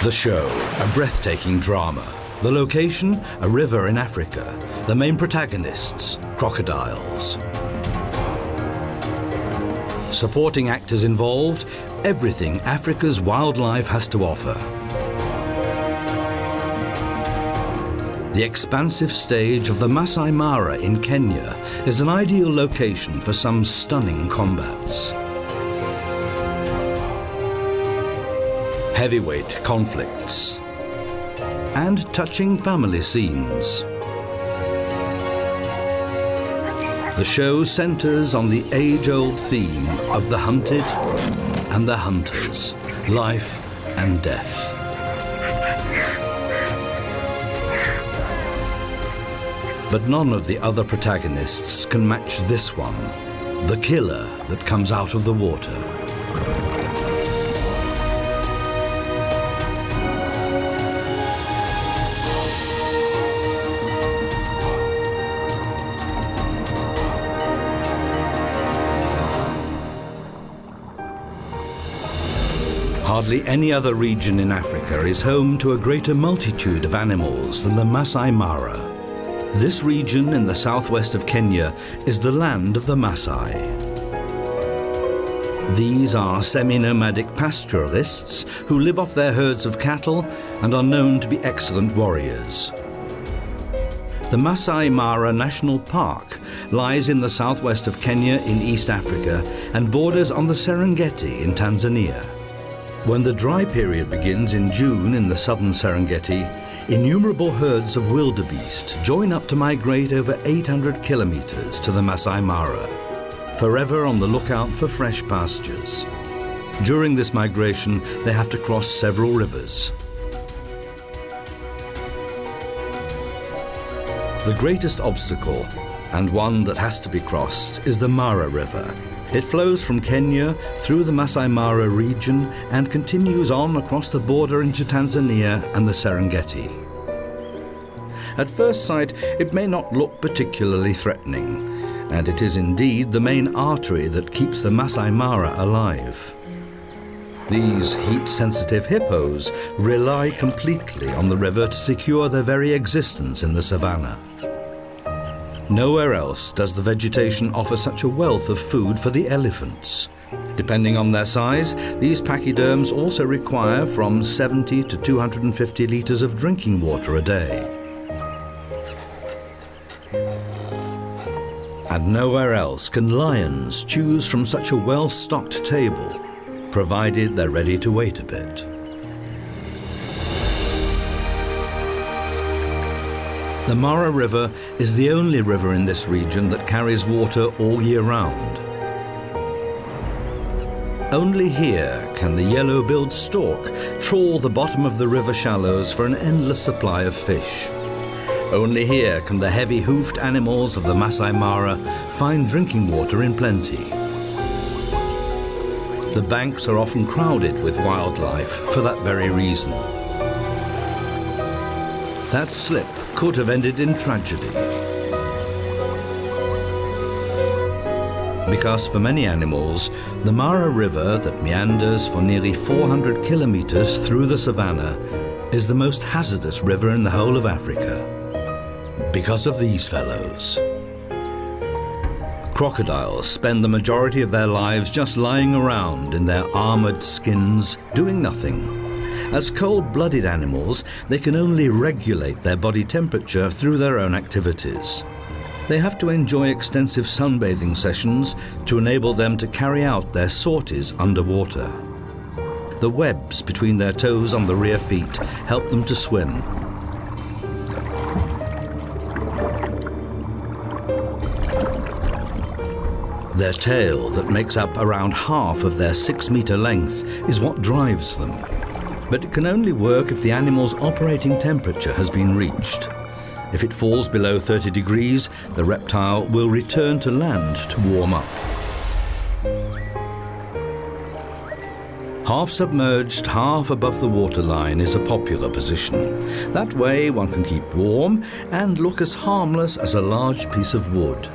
The show, a breathtaking drama. The location, a river in Africa. The main protagonists, crocodiles. Supporting actors involved, everything Africa's wildlife has to offer. The expansive stage of the Masai Mara in Kenya is an ideal location for some stunning combats. Heavyweight conflicts and touching family scenes. The show centers on the age-old theme of the hunted and the hunters, life and death. But none of the other protagonists can match this one, the killer that comes out of the water. Hardly any other region in Africa is home to a greater multitude of animals than the Masai Mara. This region in the southwest of Kenya is the land of the Maasai. These are semi-nomadic pastoralists who live off their herds of cattle and are known to be excellent warriors. The Masai Mara National Park lies in the southwest of Kenya in East Africa and borders on the Serengeti in Tanzania. When the dry period begins in June in the southern Serengeti, innumerable herds of wildebeest join up to migrate over 800 kilometers to the Masai Mara, forever on the lookout for fresh pastures. During this migration, they have to cross several rivers. The greatest obstacle, and one that has to be crossed, is the Mara River. It flows from Kenya through the Masai Mara region and continues on across the border into Tanzania and the Serengeti. At first sight, it may not look particularly threatening, and it is indeed the main artery that keeps the Masai Mara alive. These heat-sensitive hippos rely completely on the river to secure their very existence in the savannah. Nowhere else does the vegetation offer such a wealth of food for the elephants. Depending on their size, these pachyderms also require from 70 to 250 litres of drinking water a day. And nowhere else can lions choose from such a well-stocked table, provided they're ready to wait a bit. The Mara River is the only river in this region that carries water all year round. Only here can the yellow-billed stork trawl the bottom of the river shallows for an endless supply of fish. Only here can the heavy-hoofed animals of the Masai Mara find drinking water in plenty. The banks are often crowded with wildlife for that very reason. That slip could have ended in tragedy. Because for many animals, the Mara River that meanders for nearly 400 kilometers through the savannah is the most hazardous river in the whole of Africa. Because of these fellows. Crocodiles spend the majority of their lives just lying around in their armored skins, doing nothing. As cold-blooded animals, they can only regulate their body temperature through their own activities. They have to enjoy extensive sunbathing sessions to enable them to carry out their sorties underwater. The webs between their toes on the rear feet help them to swim. Their tail, that makes up around half of their 6-meter length, is what drives them. But it can only work if the animal's operating temperature has been reached. If it falls below 30 degrees, the reptile will return to land to warm up. Half submerged, half above the waterline is a popular position. That way one can keep warm and look as harmless as a large piece of wood.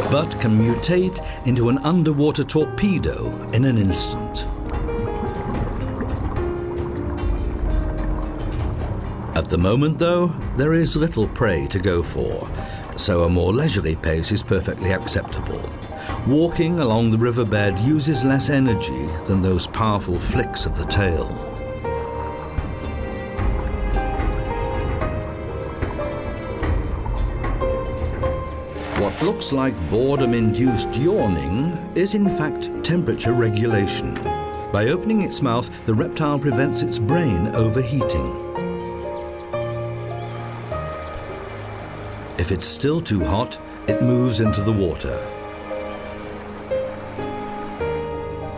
But can mutate into an underwater torpedo in an instant. At the moment, though, there is little prey to go for, so a more leisurely pace is perfectly acceptable. Walking along the riverbed uses less energy than those powerful flicks of the tail. What looks like boredom-induced yawning is in fact temperature regulation. By opening its mouth, the reptile prevents its brain overheating. If it's still too hot, it moves into the water.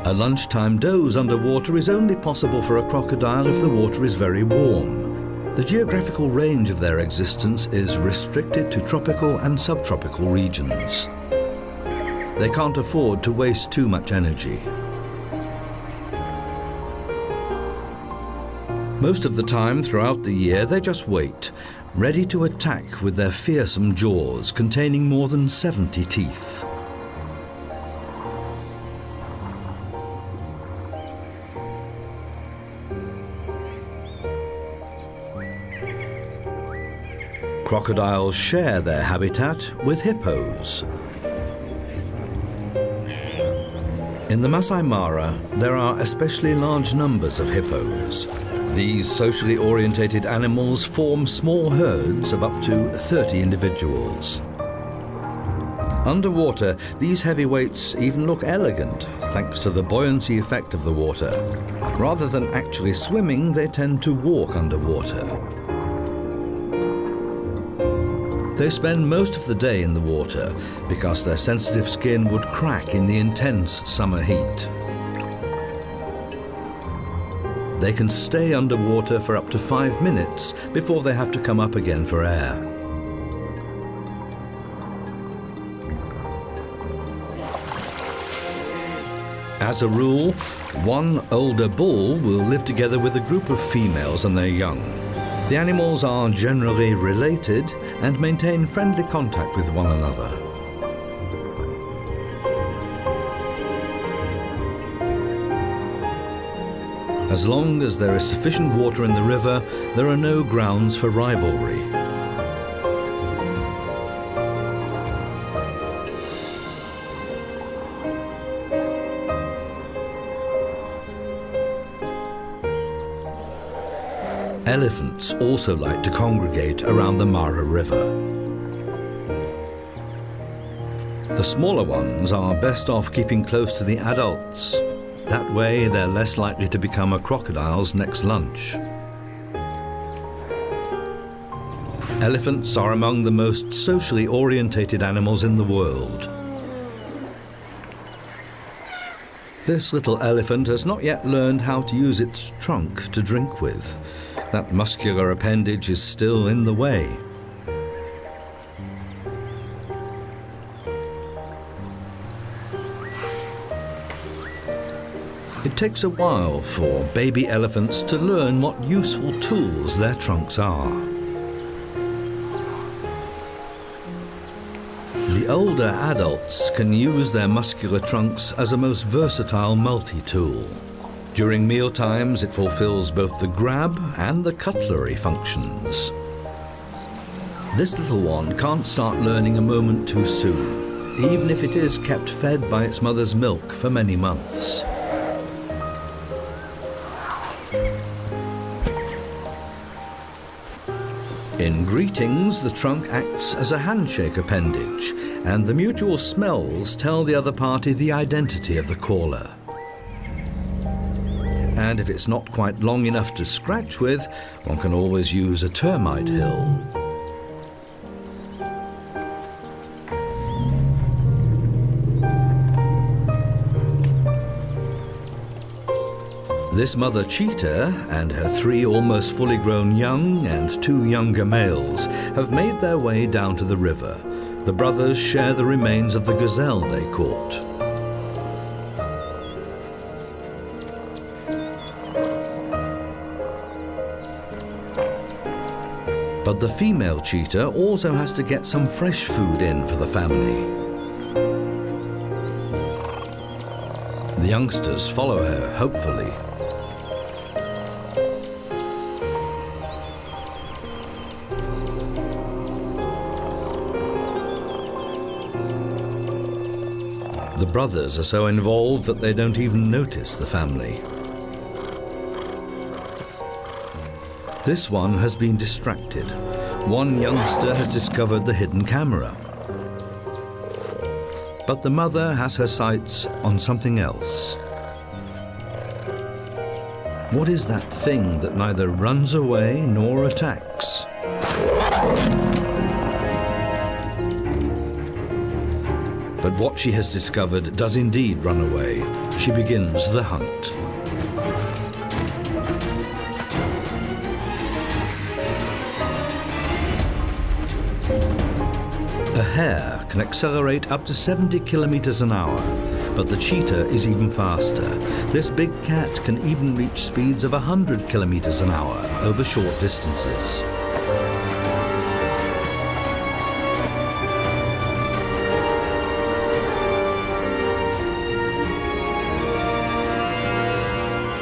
A lunchtime doze underwater is only possible for a crocodile if the water is very warm. The geographical range of their existence is restricted to tropical and subtropical regions. They can't afford to waste too much energy. Most of the time throughout the year, they just wait, ready to attack with their fearsome jaws containing more than 70 teeth. Crocodiles share their habitat with hippos. In the Masai Mara, there are especially large numbers of hippos. These socially orientated animals form small herds of up to 30 individuals. Underwater, these heavyweights even look elegant thanks to the buoyancy effect of the water. Rather than actually swimming, they tend to walk underwater. They spend most of the day in the water because their sensitive skin would crack in the intense summer heat. They can stay underwater for up to 5 minutes before they have to come up again for air. As a rule, one older bull will live together with a group of females and their young. The animals are generally related and maintain friendly contact with one another. As long as there is sufficient water in the river, there are no grounds for rivalry. Elephants also like to congregate around the Mara River. The smaller ones are best off keeping close to the adults. That way, they're less likely to become a crocodile's next lunch. Elephants are among the most socially orientated animals in the world. This little elephant has not yet learned how to use its trunk to drink with. That muscular appendage is still in the way. It takes a while for baby elephants to learn what useful tools their trunks are. The older adults can use their muscular trunks as a most versatile multi-tool. During mealtimes, it fulfills both the grab and the cutlery functions. This little one can't start learning a moment too soon, even if it is kept fed by its mother's milk for many months. In greetings, the trunk acts as a handshake appendage, and the mutual smells tell the other party the identity of the caller. And if it's not quite long enough to scratch with, one can always use a termite hill. This mother cheetah and her 3 almost fully grown young and 2 younger males have made their way down to the river. The brothers share the remains of the gazelle they caught. But the female cheetah also has to get some fresh food in for the family. The youngsters follow her, hopefully. brothers are so involved that they don't even notice the family. This one has been distracted. One youngster has discovered the hidden camera. But the mother has her sights on something else. What is that thing that neither runs away nor attacks? But what she has discovered does indeed run away. She begins the hunt. A hare can accelerate up to 70 kilometers an hour, but the cheetah is even faster. This big cat can even reach speeds of 100 kilometers an hour over short distances.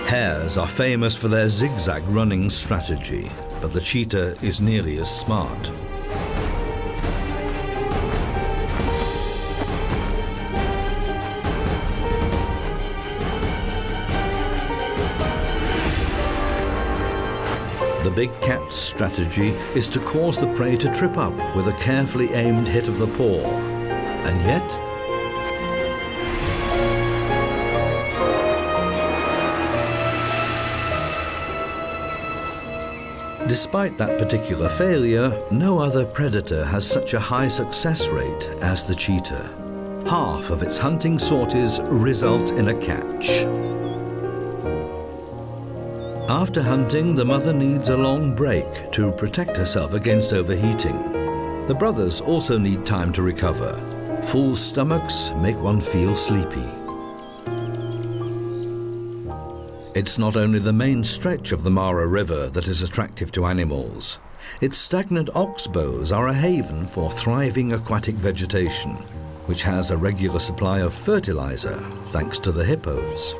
Hares are famous for their zigzag running strategy, but the cheetah is nearly as smart. The big cat's strategy is to cause the prey to trip up with a carefully aimed hit of the paw. And yet, despite that particular failure, no other predator has such a high success rate as the cheetah. Half of its hunting sorties result in a catch. After hunting, the mother needs a long break to protect herself against overheating. The brothers also need time to recover. Full stomachs make one feel sleepy. It's not only the main stretch of the Mara River that is attractive to animals. Its stagnant oxbows are a haven for thriving aquatic vegetation, which has a regular supply of fertilizer thanks to the hippos.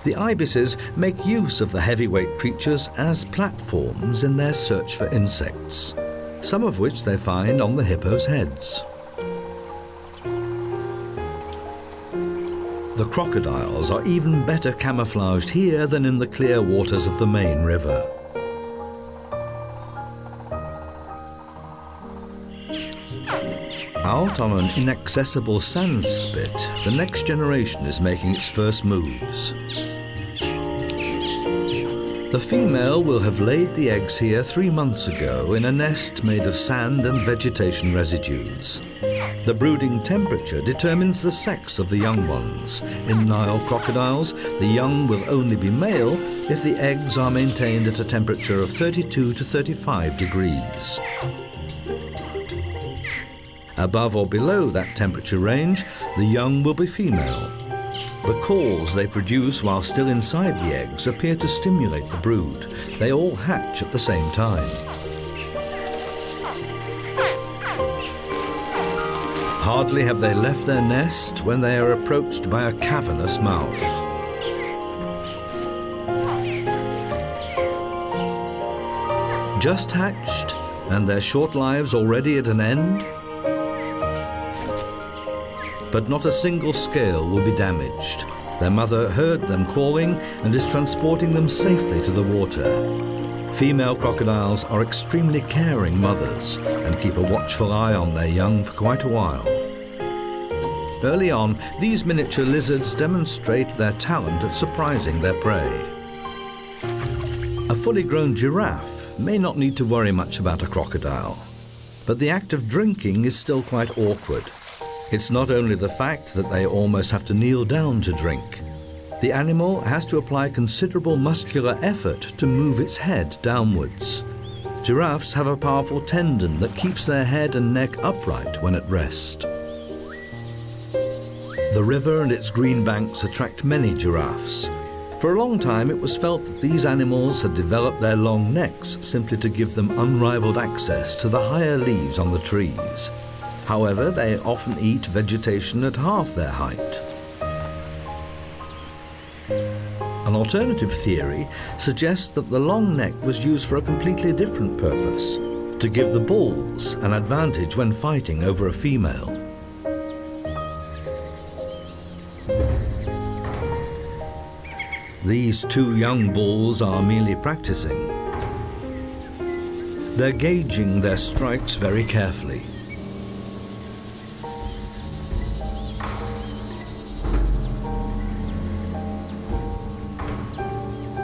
The ibises make use of the heavyweight creatures as platforms in their search for insects, some of which they find on the hippos' heads. The crocodiles are even better camouflaged here than in the clear waters of the main river. Out on an inaccessible sand spit, the next generation is making its first moves. The female will have laid the eggs here 3 months ago in a nest made of sand and vegetation residues. The brooding temperature determines the sex of the young ones. In Nile crocodiles, the young will only be male if the eggs are maintained at a temperature of 32 to 35 degrees. Above or below that temperature range, the young will be female. The calls they produce while still inside the eggs appear to stimulate the brood. They all hatch at the same time. Hardly have they left their nest when they are approached by a cavernous mouth. Just hatched, and their short lives already at an end? But not a single scale will be damaged. Their mother heard them calling and is transporting them safely to the water. Female crocodiles are extremely caring mothers and keep a watchful eye on their young for quite a while. Early on, these miniature lizards demonstrate their talent at surprising their prey. A fully grown giraffe may not need to worry much about a crocodile, but the act of drinking is still quite awkward. It's not only the fact that they almost have to kneel down to drink. The animal has to apply considerable muscular effort to move its head downwards. Giraffes have a powerful tendon that keeps their head and neck upright when at rest. The river and its green banks attract many giraffes. For a long time it was felt that these animals had developed their long necks simply to give them unrivaled access to the higher leaves on the trees. However, they often eat vegetation at half their height. An alternative theory suggests that the long neck was used for a completely different purpose, to give the bulls an advantage when fighting over a female. These two young bulls are merely practicing. They're gauging their strikes very carefully.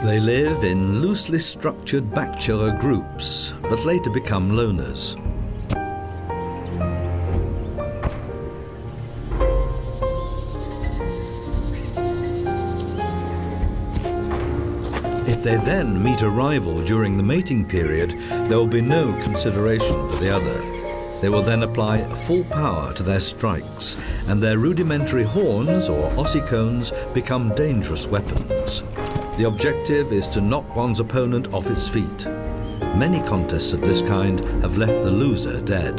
They live in loosely structured bachelor groups, but later become loners. If they then meet a rival during the mating period, there will be no consideration for the other. They will then apply full power to their strikes, and their rudimentary horns or ossicones become dangerous weapons. The objective is to knock one's opponent off its feet. Many contests of this kind have left the loser dead.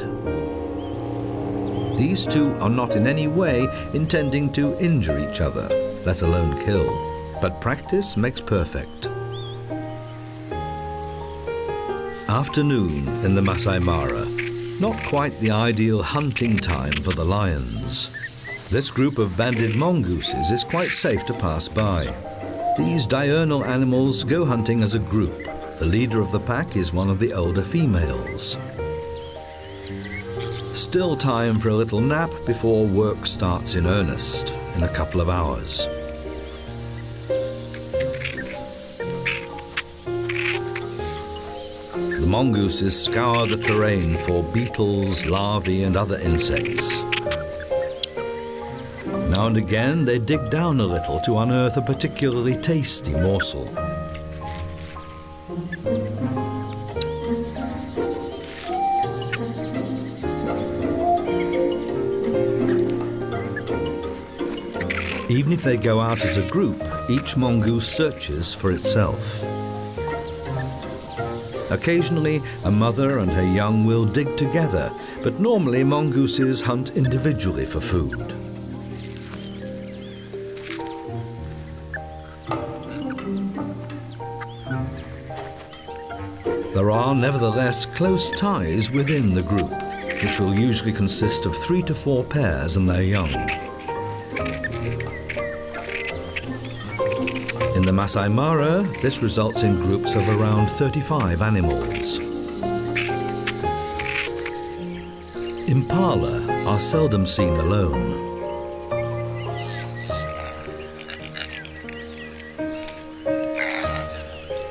These two are not in any way intending to injure each other, let alone kill. But practice makes perfect. Afternoon in the Masai Mara. Not quite the ideal hunting time for the lions. This group of banded mongooses is quite safe to pass by. These diurnal animals go hunting as a group. The leader of the pack is one of the older females. Still time for a little nap before work starts in earnest in a couple of hours. The mongooses scour the terrain for beetles, larvae and other insects. Now and again they dig down a little to unearth a particularly tasty morsel. Even if they go out as a group, each mongoose searches for itself. Occasionally, a mother and her young will dig together, but normally mongooses hunt individually for food. There are nevertheless close ties within the group, which will usually consist of 3 to 4 pairs and their young. In the Masai Mara, this results in groups of around 35 animals. Impala are seldom seen alone.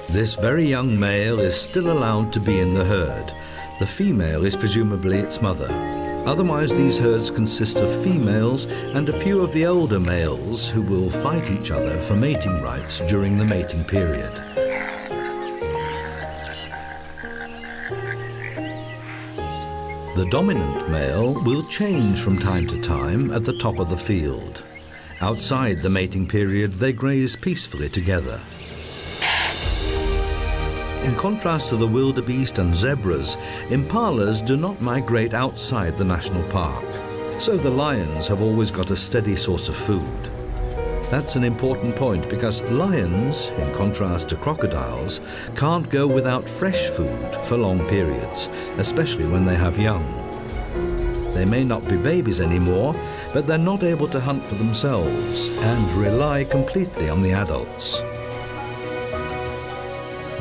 This very young male is still allowed to be in the herd. The female is presumably its mother. Otherwise, these herds consist of females and a few of the older males who will fight each other for mating rights during the mating period. The dominant male will change from time to time at the top of the field. Outside the mating period, they graze peacefully together. In contrast to the wildebeest and zebras, impalas do not migrate outside the national park, so the lions have always got a steady source of food. That's an important point because lions, in contrast to crocodiles, can't go without fresh food for long periods, especially when they have young. They may not be babies anymore, but they're not able to hunt for themselves and rely completely on the adults.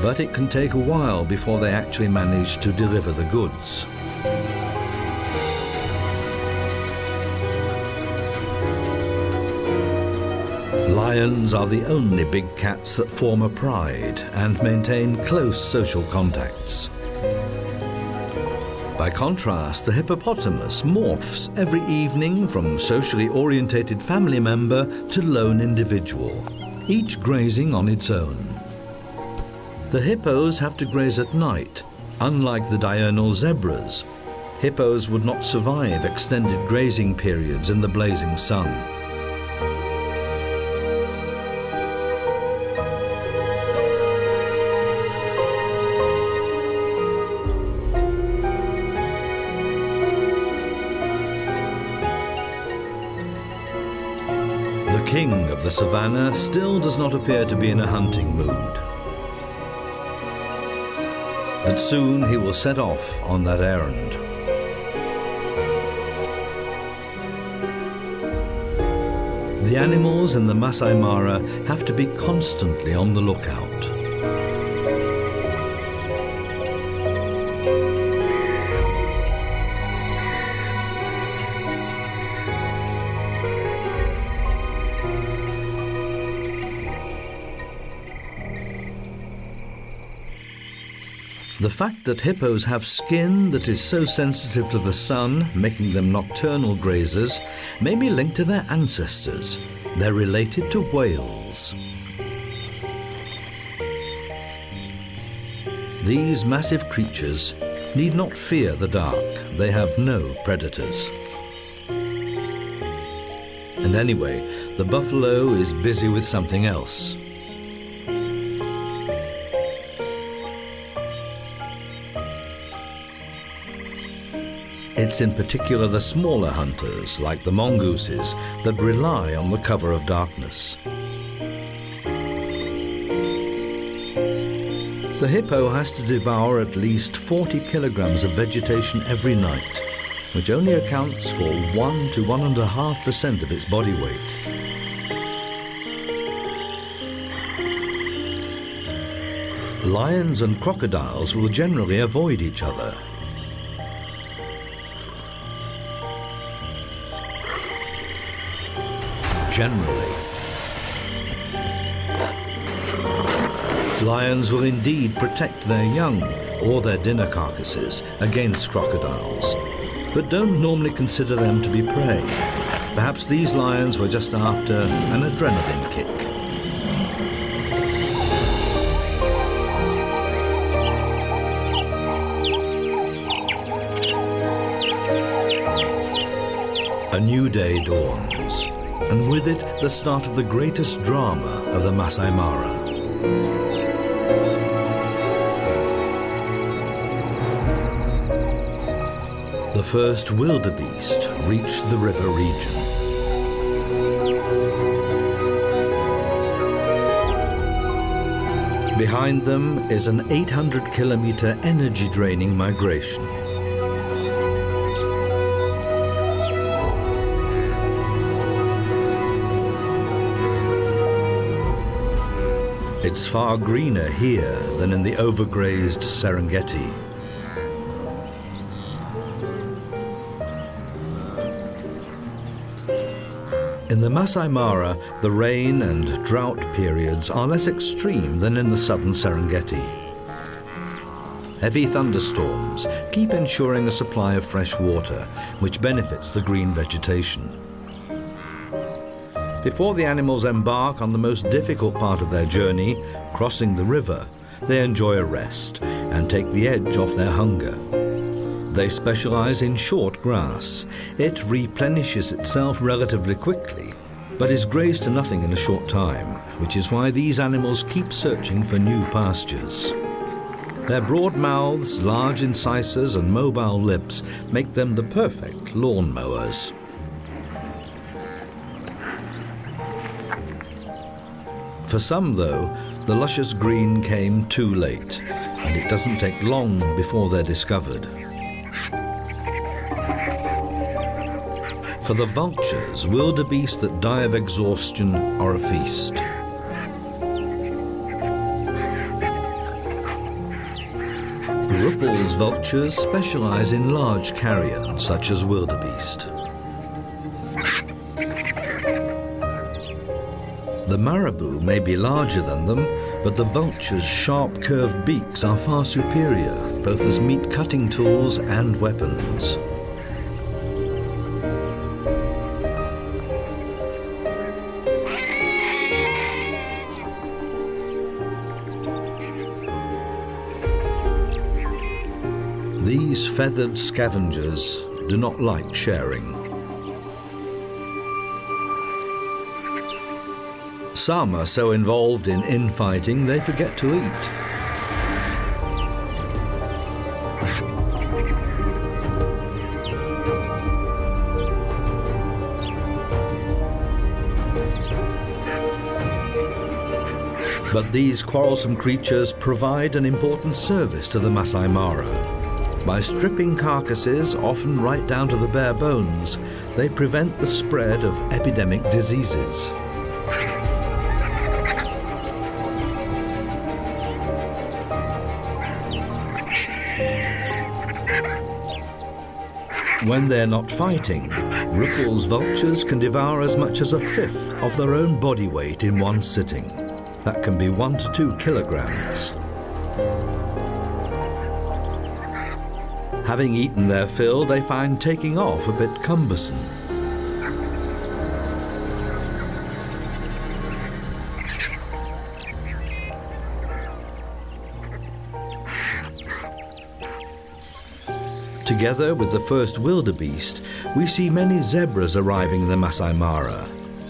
But it can take a while before they actually manage to deliver the goods. Lions are the only big cats that form a pride and maintain close social contacts. By contrast, the hippopotamus morphs every evening from socially orientated family member to lone individual, each grazing on its own. The hippos have to graze at night, unlike the diurnal zebras. Hippos would not survive extended grazing periods in the blazing sun. The king of the savannah still does not appear to be in a hunting mood. But soon he will set off on that errand. The animals in the Masai Mara have to be constantly on the lookout. The fact that hippos have skin that is so sensitive to the sun, making them nocturnal grazers, may be linked to their ancestors. They're related to whales. These massive creatures need not fear the dark. They have no predators. And anyway, the buffalo is busy with something else. It's in particular the smaller hunters, like the mongooses, that rely on the cover of darkness. The hippo has to devour at least 40 kilograms of vegetation every night, which only accounts for 1 to 1.5% of its body weight. Lions and crocodiles will generally avoid each other. Generally. Lions will indeed protect their young or their dinner carcasses against crocodiles, but don't normally consider them to be prey. Perhaps these lions were just after an adrenaline kick. A new day dawns, and with it the start of the greatest drama of the Masai Mara. The first wildebeest reached the river region. Behind them is an 800-kilometer energy-draining migration. It's far greener here than in the overgrazed Serengeti. In the Masai Mara, the rain and drought periods are less extreme than in the southern Serengeti. Heavy thunderstorms keep ensuring a supply of fresh water, which benefits the green vegetation. Before the animals embark on the most difficult part of their journey, crossing the river, they enjoy a rest and take the edge off their hunger. They specialize in short grass. It replenishes itself relatively quickly, but is grazed to nothing in a short time, which is why these animals keep searching for new pastures. Their broad mouths, large incisors, and mobile lips make them the perfect lawn mowers. For some, though, the luscious green came too late, and it doesn't take long before they're discovered. For the vultures, wildebeest that die of exhaustion are a feast. Ruppel's vultures specialize in large carrion, such as wildebeest. The marabou may be larger than them, but the vulture's sharp curved beaks are far superior, both as meat cutting tools and weapons. These feathered scavengers do not like sharing. Some are so involved in infighting they forget to eat. But these quarrelsome creatures provide an important service to the Masai Mara. By stripping carcasses, often right down to the bare bones, they prevent the spread of epidemic diseases. When they're not fighting, Rüppell's vultures can devour as much as a fifth of their own body weight in one sitting. That can be 1 to 2 kilograms. Having eaten their fill, they find taking off a bit cumbersome. Together with the first wildebeest, we see many zebras arriving in the Masai Mara.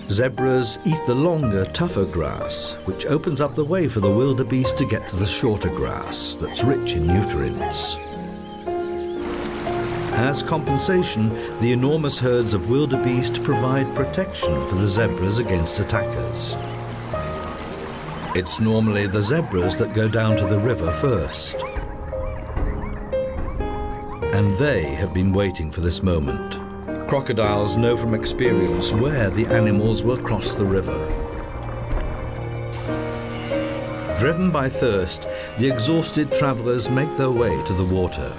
Zebras eat the longer, tougher grass, which opens up the way for the wildebeest to get to the shorter grass that's rich in nutrients. As compensation, the enormous herds of wildebeest provide protection for the zebras against attackers. It's normally the zebras that go down to the river first. And they have been waiting for this moment. Crocodiles know from experience where the animals will cross the river. Driven by thirst, the exhausted travelers make their way to the water.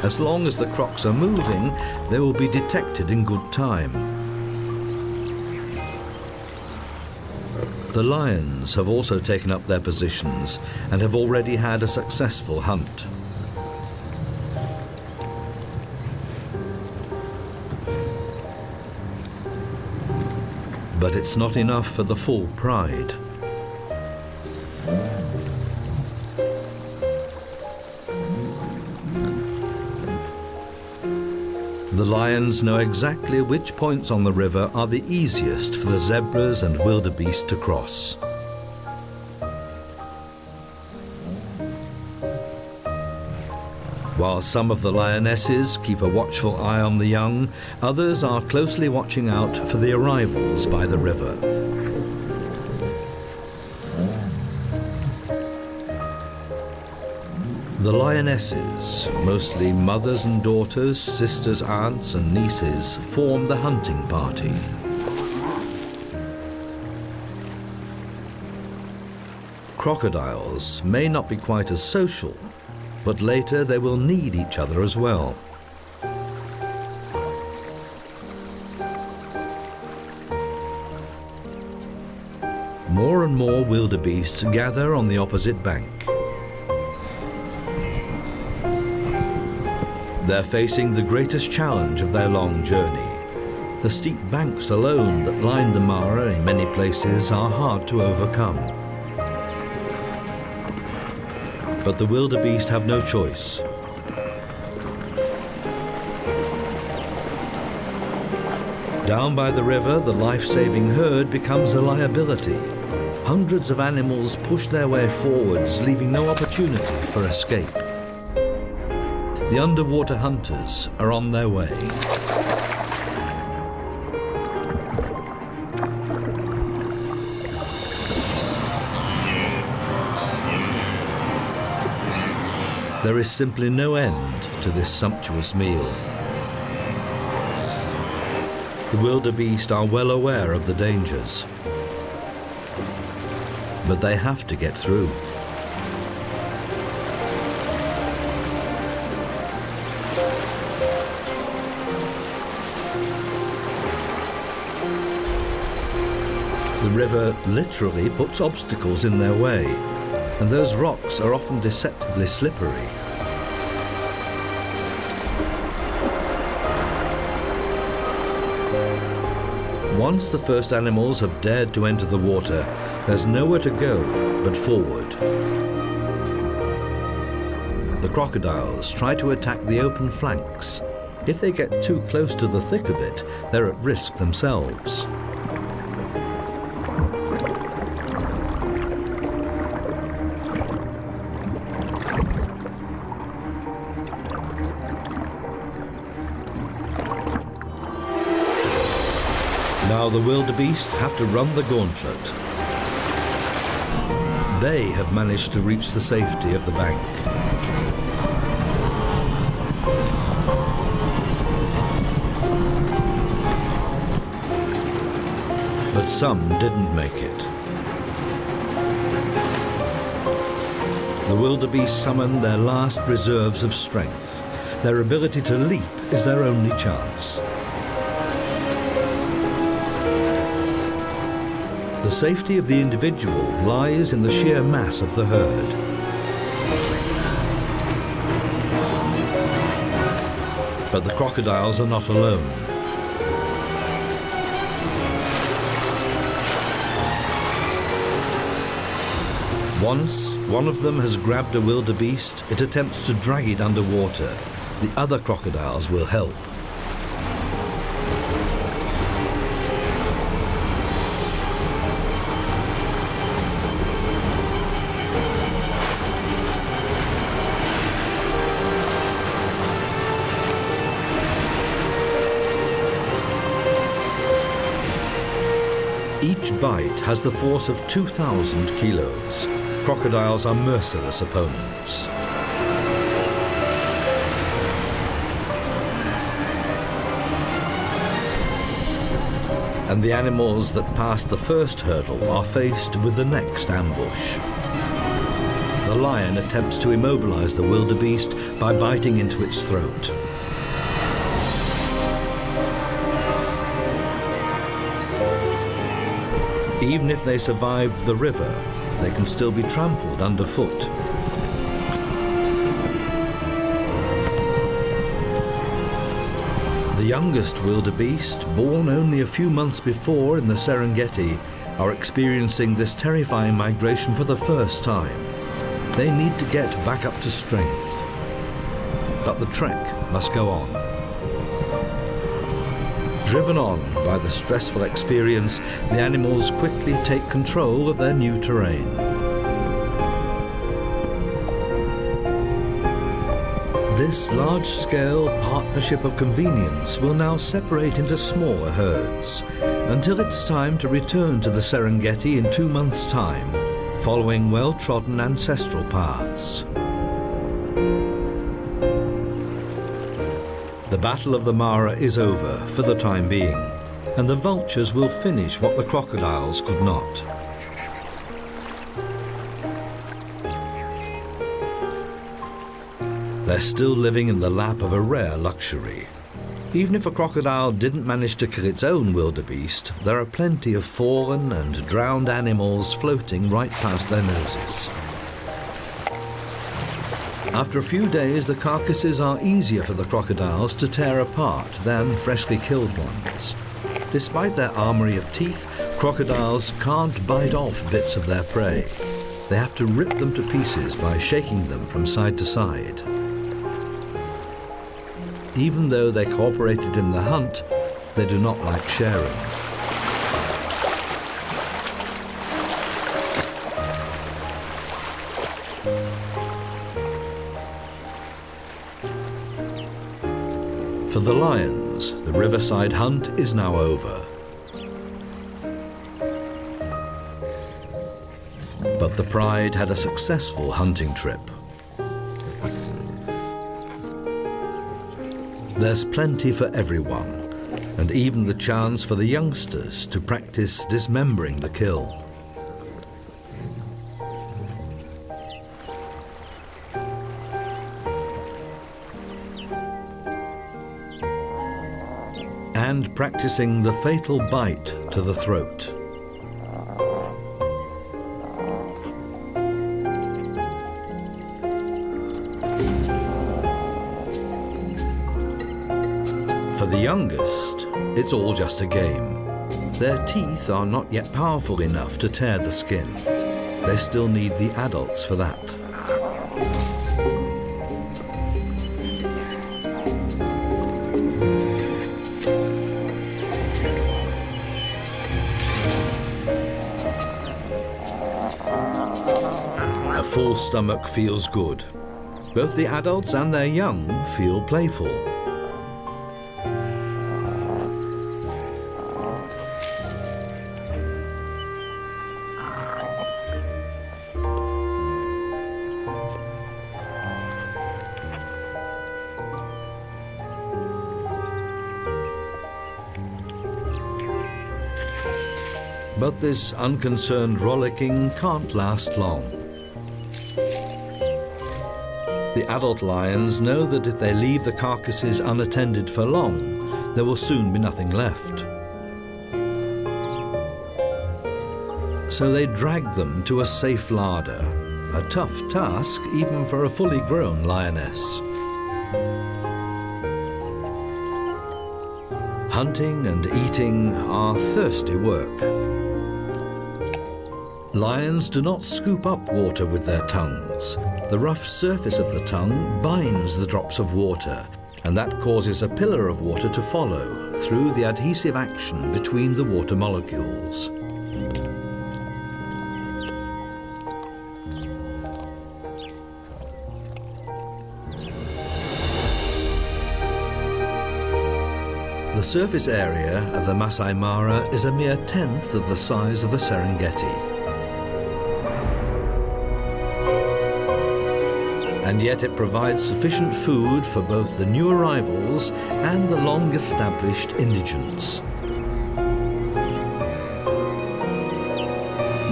As long as the crocs are moving, they will be detected in good time. The lions have also taken up their positions and have already had a successful hunt. But it's not enough for the full pride. The lions know exactly which points on the river are the easiest for the zebras and wildebeest to cross. While some of the lionesses keep a watchful eye on the young, others are closely watching out for the arrivals by the river. The lionesses, mostly mothers and daughters, sisters, aunts and nieces, form the hunting party. Crocodiles may not be quite as social, but later they will need each other as well. More and more wildebeest gather on the opposite bank. They're facing the greatest challenge of their long journey. The steep banks alone that line the Mara in many places are hard to overcome. But the wildebeest have no choice. Down by the river, the life-saving herd becomes a liability. Hundreds of animals push their way forwards, leaving no opportunity for escape. The underwater hunters are on their way. There is simply no end to this sumptuous meal. The wildebeest are well aware of the dangers, but they have to get through. The river literally puts obstacles in their way, and those rocks are often deceptively slippery. Once the first animals have dared to enter the water, there's nowhere to go but forward. The crocodiles try to attack the open flanks. If they get too close to the thick of it, they're at risk themselves. Now the wildebeest have to run the gauntlet. They have managed to reach the safety of the bank. but some didn't make it. The wildebeest summon their last reserves of strength. Their ability to leap is their only chance. The safety of the individual lies in the sheer mass of the herd. But the crocodiles are not alone. Once one of them has grabbed a wildebeest, it attempts to drag it underwater. The other crocodiles will help. Each bite has the force of 2,000 kilos. Crocodiles are merciless opponents. And the animals that pass the first hurdle are faced with the next ambush. The lion attempts to immobilize the wildebeest by biting into its throat. Even if they survive the river, they can still be trampled underfoot. The youngest wildebeest, born only a few months before in the Serengeti, are experiencing this terrifying migration for the first time. They need to get back up to strength. But the trek must go on. Driven on by the stressful experience, the animals quickly take control of their new terrain. This large-scale partnership of convenience will now separate into smaller herds until it's time to return to the Serengeti in 2 months' time, following well-trodden ancestral paths. The Battle of the Mara is over for the time being, and the vultures will finish what the crocodiles could not. They're still living in the lap of a rare luxury. Even if a crocodile didn't manage to kill its own wildebeest, there are plenty of fallen and drowned animals floating right past their noses. After a few days, the carcasses are easier for the crocodiles to tear apart than freshly killed ones. Despite their armory of teeth, crocodiles can't bite off bits of their prey. They have to rip them to pieces by shaking them from side to side. Even though they cooperated in the hunt, they do not like sharing. For the lions, the riverside hunt is now over. But the Pride had a successful hunting trip. There's plenty for everyone, and even the chance for the youngsters to practice dismembering the kill. And practicing the fatal bite to the throat. For the youngest, it's all just a game. Their teeth are not yet powerful enough to tear the skin. They still need the adults for that. A full stomach feels good. Both the adults and their young feel playful. But this unconcerned rollicking can't last long. The adult lions know that if they leave the carcasses unattended for long, there will soon be nothing left. So they drag them to a safe larder, a tough task even for a fully grown lioness. Hunting and eating are thirsty work. Lions do not scoop up water with their tongues. The rough surface of the tongue binds the drops of water, and that causes a pillar of water to follow through the adhesive action between the water molecules. The surface area of the Masai Mara is a mere tenth of the size of the Serengeti. And yet it provides sufficient food for both the new arrivals and the long-established indigents.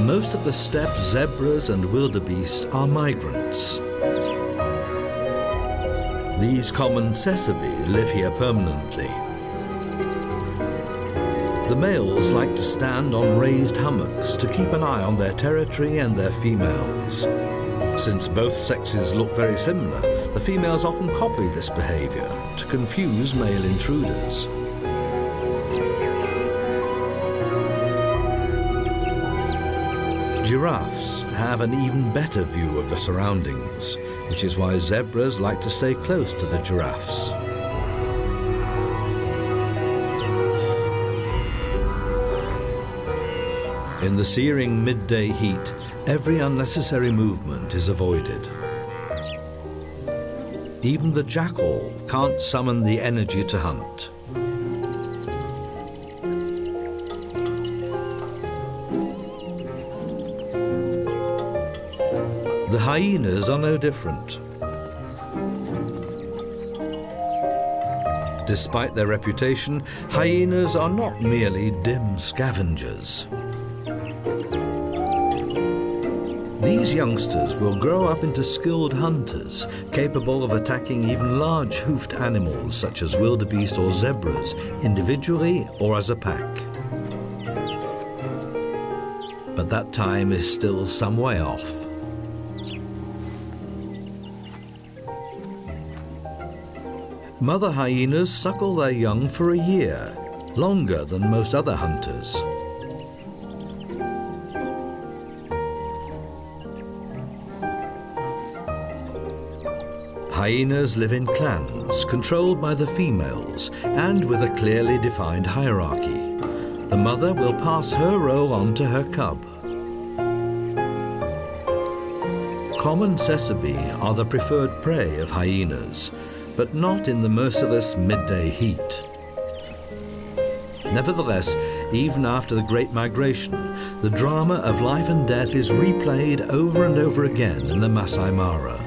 Most of the steppe zebras and wildebeest are migrants. These common tsessebi live here permanently. The males like to stand on raised hummocks to keep an eye on their territory and their females. Since both sexes look very similar, the females often copy this behavior to confuse male intruders. Giraffes have an even better view of the surroundings, which is why zebras like to stay close to the giraffes. In the searing midday heat, every unnecessary movement is avoided. Even the jackal can't summon the energy to hunt. The hyenas are no different. Despite their reputation, hyenas are not merely dim scavengers. These youngsters will grow up into skilled hunters, capable of attacking even large hoofed animals such as wildebeest or zebras, individually or as a pack. But that time is still some way off. Mother hyenas suckle their young for a year, longer than most other hunters. Hyenas live in clans, controlled by the females, and with a clearly defined hierarchy. The mother will pass her role on to her cub. Common tsessebi are the preferred prey of hyenas, but not in the merciless midday heat. Nevertheless, even after the Great Migration, the drama of life and death is replayed over and over again in the Masai Mara.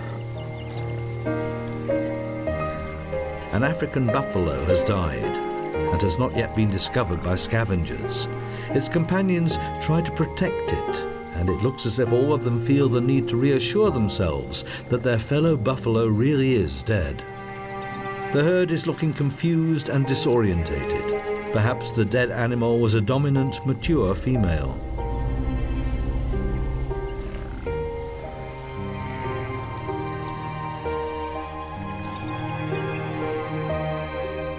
An African buffalo has died and has not yet been discovered by scavengers. Its companions try to protect it, and it looks as if all of them feel the need to reassure themselves that their fellow buffalo really is dead. The herd is looking confused and disorientated. Perhaps the dead animal was a dominant, mature female.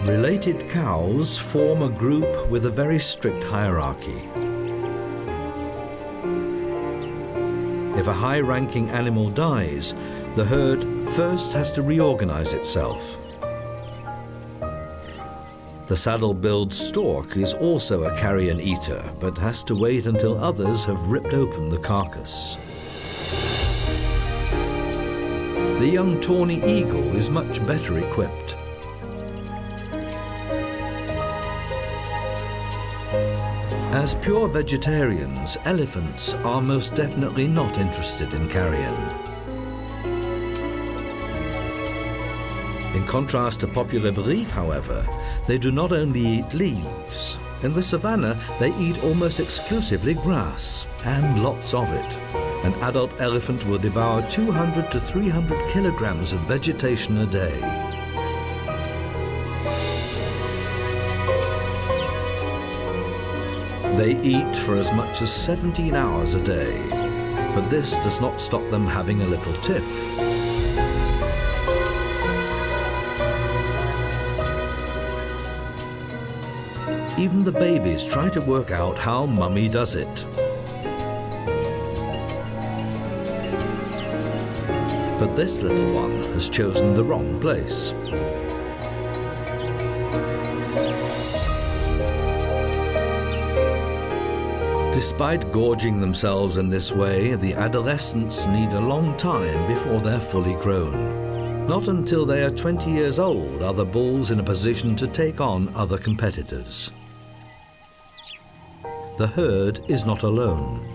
Related cows form a group with a very strict hierarchy. If a high-ranking animal dies, the herd first has to reorganize itself. The saddle-billed stork is also a carrion eater, but has to wait until others have ripped open the carcass. The young tawny eagle is much better equipped. As pure vegetarians, elephants are most definitely not interested in carrion. In contrast to popular belief, however, they do not only eat leaves, In the savannah, they eat almost exclusively grass, and lots of it. An adult elephant will devour 200 to 300 kilograms of vegetation a day. They eat for as much as 17 hours a day, but this does not stop them having a little tiff. Even the babies try to work out how Mummy does it. But this little one has chosen the wrong place. Despite gorging themselves in this way, the adolescents need a long time before they're fully grown. Not until they are 20 years old are the bulls in a position to take on other competitors. The herd is not alone.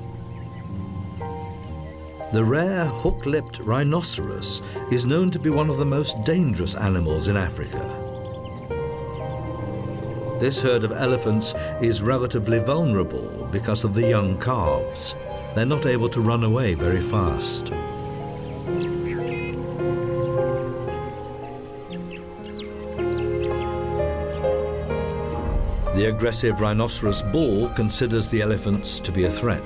The rare hook-lipped rhinoceros is known to be one of the most dangerous animals in Africa. This herd of elephants is relatively vulnerable because of the young calves. They're not able to run away very fast. The aggressive rhinoceros bull considers the elephants to be a threat.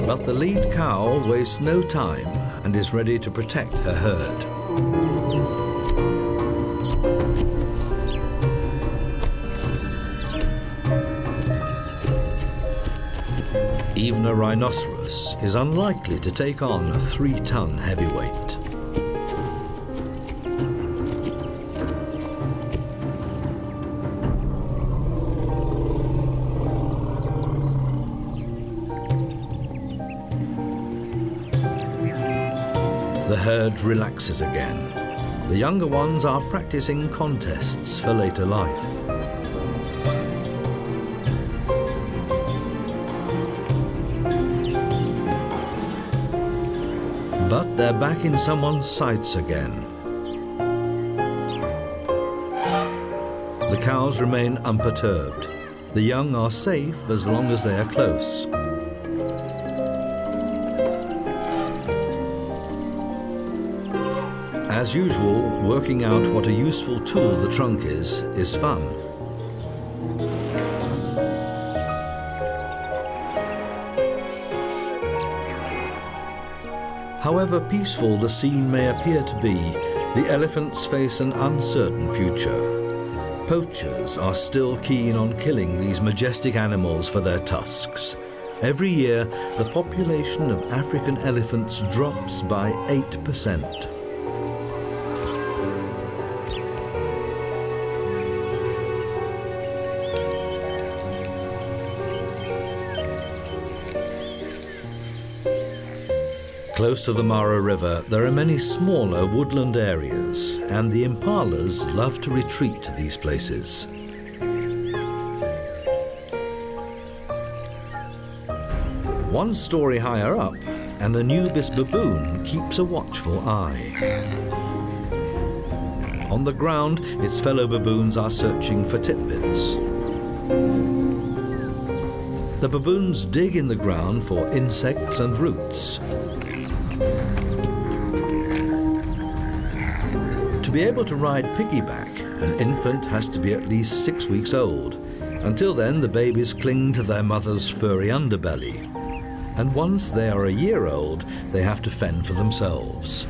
But the lead cow wastes no time and is ready to protect her herd. Even a rhinoceros is unlikely to take on a 3-ton heavyweight. The herd relaxes again. The younger ones are practicing contests for later life. But they're back in someone's sights again. The cows remain unperturbed. The young are safe as long as they are close. As usual, working out what a useful tool the trunk is fun. However peaceful the scene may appear to be, the elephants face an uncertain future. Poachers are still keen on killing these majestic animals for their tusks. Every year, the population of African elephants drops by 8%. Close to the Mara River, there are many smaller woodland areas, and the impalas love to retreat to these places. One story higher up, and the Nubis baboon keeps a watchful eye. On the ground, its fellow baboons are searching for titbits. The baboons dig in the ground for insects and roots. To be able to ride piggyback, an infant has to be at least 6 weeks old. Until then, the babies cling to their mother's furry underbelly. And once they are a year old, they have to fend for themselves.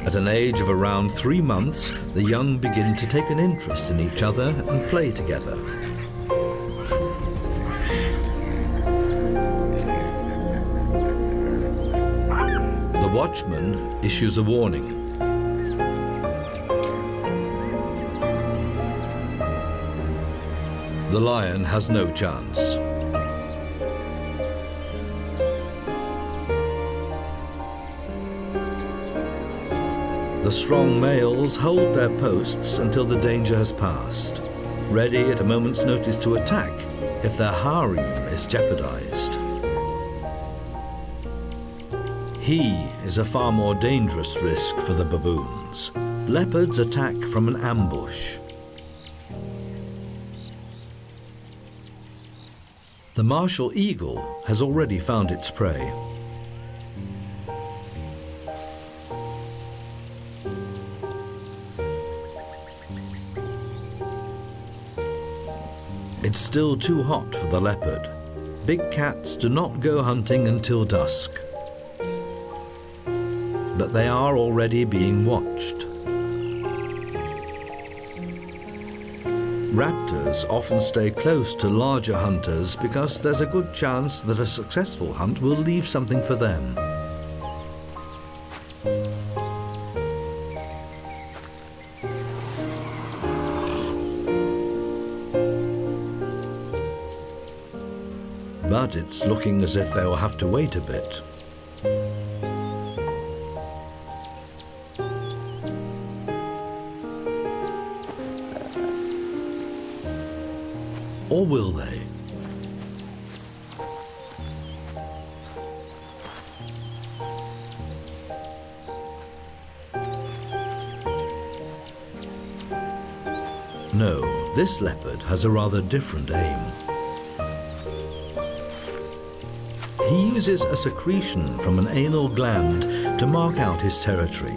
At an age of around 3 months, the young begin to take an interest in each other and play together. The watchman issues a warning. The lion has no chance. The strong males hold their posts until the danger has passed, ready at a moment's notice to attack if their harem is jeopardized. He is a far more dangerous risk for the baboons. Leopards attack from an ambush. The martial eagle has already found its prey. It's still too hot for the leopard. Big cats do not go hunting until dusk. But they are already being watched. Raptors often stay close to larger hunters because there's a good chance that a successful hunt will leave something for them. But it's looking as if they'll have to wait a bit. Or will they? No, this leopard has a rather different aim. He uses a secretion from an anal gland to mark out his territory.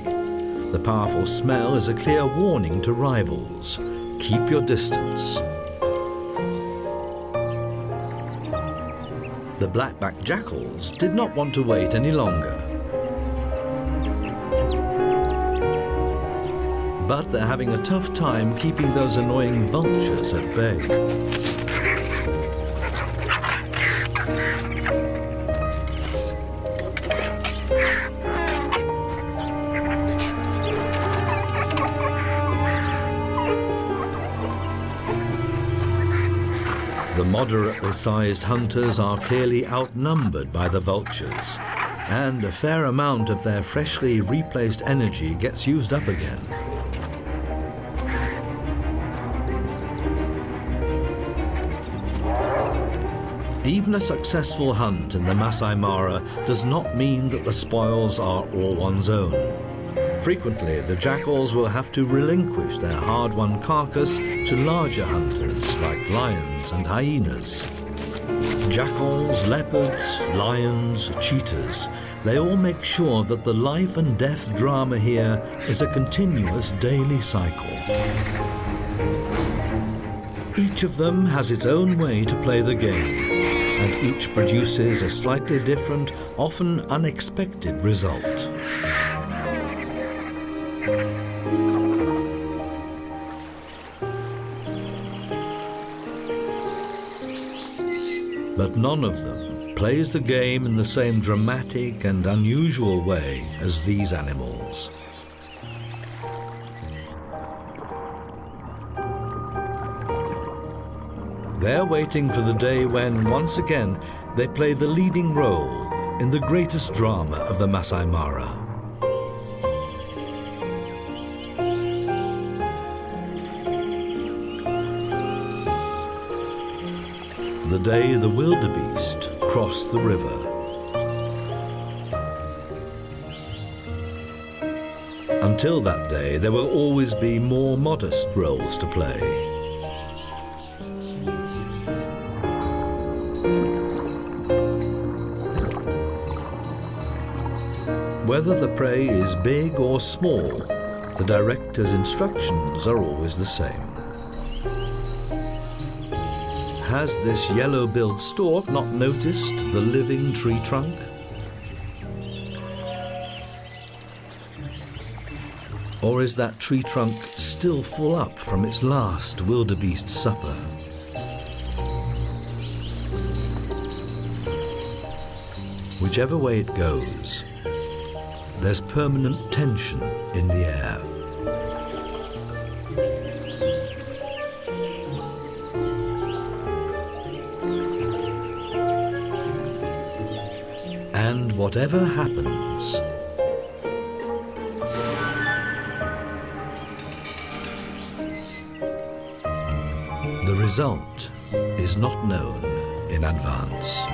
The powerful smell is a clear warning to rivals. Keep your distance. The black-backed jackals did not want to wait any longer. But they're having a tough time keeping those annoying vultures at bay. The moderately sized hunters are clearly outnumbered by the vultures, and a fair amount of their freshly replaced energy gets used up again. Even a successful hunt in the Masai Mara does not mean that the spoils are all one's own. Frequently, the jackals will have to relinquish their hard-won carcass to larger hunters like lions and hyenas. Jackals, leopards, lions, cheetahs, they all make sure that the life and death drama here is a continuous daily cycle. Each of them has its own way to play the game, and each produces a slightly different, often unexpected result. But none of them plays the game in the same dramatic and unusual way as these animals. They're waiting for the day when, once again, they play the leading role in the greatest drama of the Masai Mara. The day the wildebeest crossed the river. Until that day, there will always be more modest roles to play. Whether the prey is big or small, the director's instructions are always the same. Has this yellow-billed stork not noticed the living tree trunk? Or is that tree trunk still full up from its last wildebeest supper? Whichever way it goes, there's permanent tension in the air. And whatever happens, the result is not known in advance.